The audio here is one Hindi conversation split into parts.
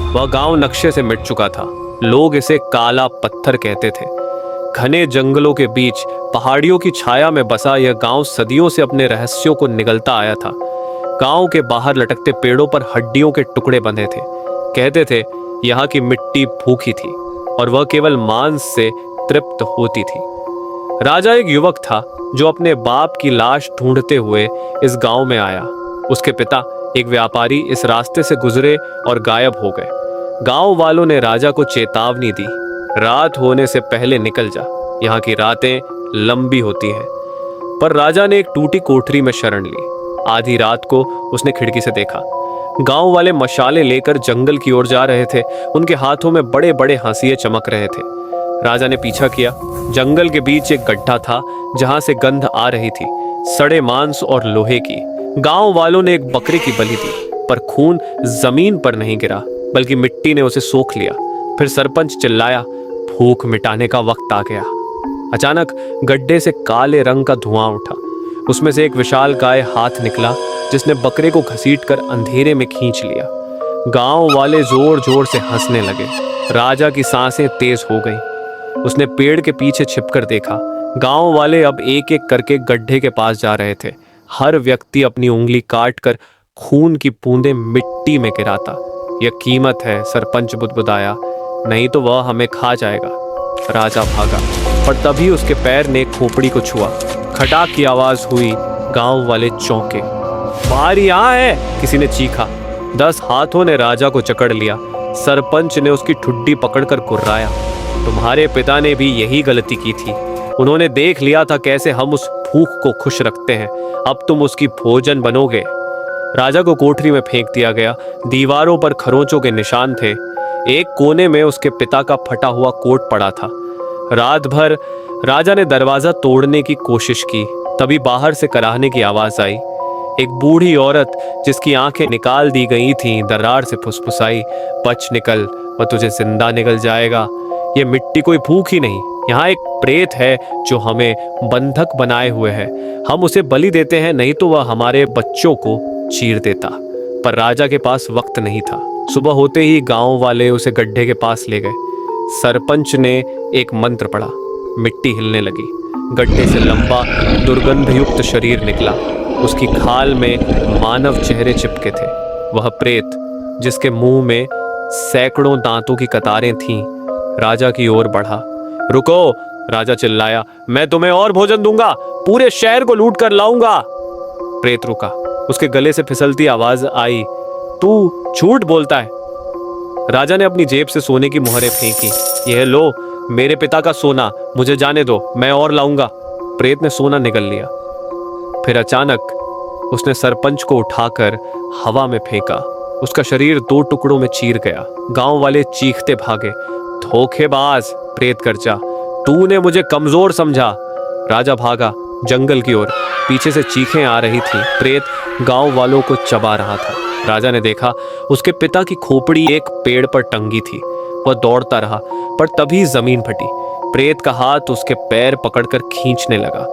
वह गांव नक्शे से मिट चुका था। लोग इसे काला पत्थर कहते थे। घने जंगलों के बीच पहाड़ियों की छाया में बसा यह गांव सदियों से अपने रहस्यों को निगलता आया था। गांव के बाहर लटकते पेड़ों पर हड्डियों के टुकड़े बंधे थे। कहते थे यहाँ की मिट्टी भूखी थी और वह केवल मांस से तृप्त होती थी। राजा एक युवक था जो अपने बाप की लाश ढूंढते हुए इस गांव में आया। उसके पिता एक व्यापारी इस रास्ते से गुजरे और गायब हो गए। गांव वालों ने राजा को चेतावनी दी, रात होने से पहले निकल जा, यहाँ की रातें लंबी होती हैं। पर राजा ने एक टूटी कोठरी में शरण ली। आधी रात को उसने खिड़की से देखा, गांव वाले मशाले लेकर जंगल की ओर जा रहे थे। उनके हाथों में बड़े बड़े हंसिए चमक रहे थे। राजा ने पीछा किया। जंगल के बीच एक गड्ढा था जहां से गंध आ रही थी, सड़े मांस और लोहे की। गांव वालों ने एक बकरी की बलि दी, पर खून जमीन पर नहीं गिरा बल्कि मिट्टी ने उसे सोख लिया। फिर सरपंच चिल्लाया, भूख मिटाने का वक्त आ गया। अचानक गड्ढे से काले रंग का धुआं उठा। उसमें से एक विशालकाय हाथ निकला जिसने बकरे को घसीटकर अंधेरे में खींच लिया। गांव वाले जोर जोर से हंसने लगे। राजा की सांसें तेज हो गईं। उसने पेड़ के पीछे छिपकर देखा। गांव वाले अब एक एक करके गड्ढे के पास जा रहे थे। हर व्यक्ति अपनी उंगली काट कर खून की बूंदें मिट्टी में गिराता। यह कीमत है, सरपंच बुदबुदाया, नहीं तो वह हमें खा जाएगा। राजा भागा, पर तभी उसके पैर ने खोपड़ी को छुआ। खटाक की आवाज हुई। गांव वाले चौंके। बाहर यहाँ है, किसी ने चीखा। 10 हाथों ने राजा को जकड़ लिया। सरपंच ने उसकी ठुड्डी पकड़कर कुर्राया, तुम्हारे पिता ने भी यही गलती की थी। उन्होंने देख लिया था कैसे हम उस भूख को खुश रखते हैं। अब तुम उसकी भोजन बनोगे। राजा को कोठरी में फेंक दिया गया। दीवारों पर खरोंचों के निशान थे। एक कोने में उसके पिता का फटा हुआ कोट पड़ा था। रात भर राजा ने दरवाजा तोड़ने की कोशिश की। तभी बाहर से कराहने की आवाज आई। एक बूढ़ी औरत जिसकी आंखें निकाल दी गई थीं दरार से फुसफुसाई, बच निकल, वह तुझे जिंदा निकल जाएगा। ये मिट्टी कोई भूख ही नहीं, यहाँ एक प्रेत है जो हमें बंधक बनाए हुए है। हम उसे बलि देते हैं, नहीं तो वह हमारे बच्चों को चीर देता। पर राजा के पास वक्त नहीं था। सुबह होते ही गांव वाले उसे गड्ढे के पास ले गए। सरपंच ने एक मंत्र पढ़ा। मिट्टी हिलने लगी। गड्ढे से लंबा दुर्गंधयुक्त शरीर निकला। उसकी खाल में मानव चेहरे चिपके थे। वह प्रेत जिसके मुंह में सैकड़ों दांतों की कतारें थीं, राजा की ओर बढ़ा। रुको, राजा चिल्लाया, मैं तुम्हें और भोजन दूंगा, पूरे शहर को लूट कर लाऊंगा। प्रेत रुका। उसके गले से फिसलती आवाज आई, तू झूठ बोलता है। राजा ने अपनी जेब से सोने की मोहरें फेंकी। यह लो, मेरे पिता का सोना, मुझे जाने दो, मैं और लाऊंगा। प्रेत ने सोना निगल लिया। फिर अचानक उसने सरपंच को उठाकर हवा में फेंका। उसका शरीर 2 टुकड़ों में चीर गया। गांव वाले चीखते भागे। धोखेबाज, प्रेत कर्जा, तूने मुझे कमजोर समझा। राजा भागा जंगल की ओर। पीछे से चीखें आ रही थी। प्रेत गांव वालों को चबा रहा था। राजा ने देखा उसके पिता की खोपड़ी एक पेड़ पर टंगी थी। वह दौड़ता रहा, पर तभी जमीन फटी। प्रेत का हाथ उसके पैर पकड़कर खींचने लगा।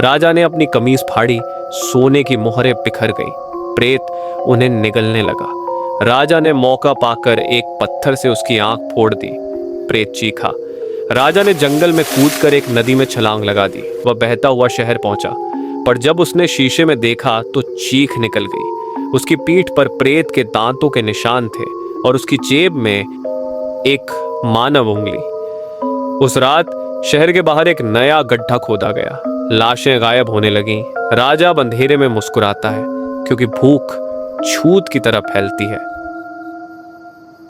राजा ने अपनी कमीज फाड़ी। सोने की मोहरें बिखर गई। प्रेत उन्हें निगलने लगा। राजा ने मौका पाकर एक पत्थर से उसकी आंख फोड़ दी। प्रेत चीखा। राजा ने जंगल में कूदकर एक नदी में छलांग लगा दी। वह बहता हुआ शहर पहुंचा, पर जब उसने शीशे में देखा तो चीख निकल गई। उसकी पीठ पर प्रेत के दांतों के निशान थे और उसकी जेब में एक मानव उंगली। उस रात शहर के बाहर एक नया गड्ढा खोदा गया। लाशें गायब होने लगीं। राजा अंधेरे में मुस्कुराता है, क्योंकि भूख छूत की तरह फैलती है।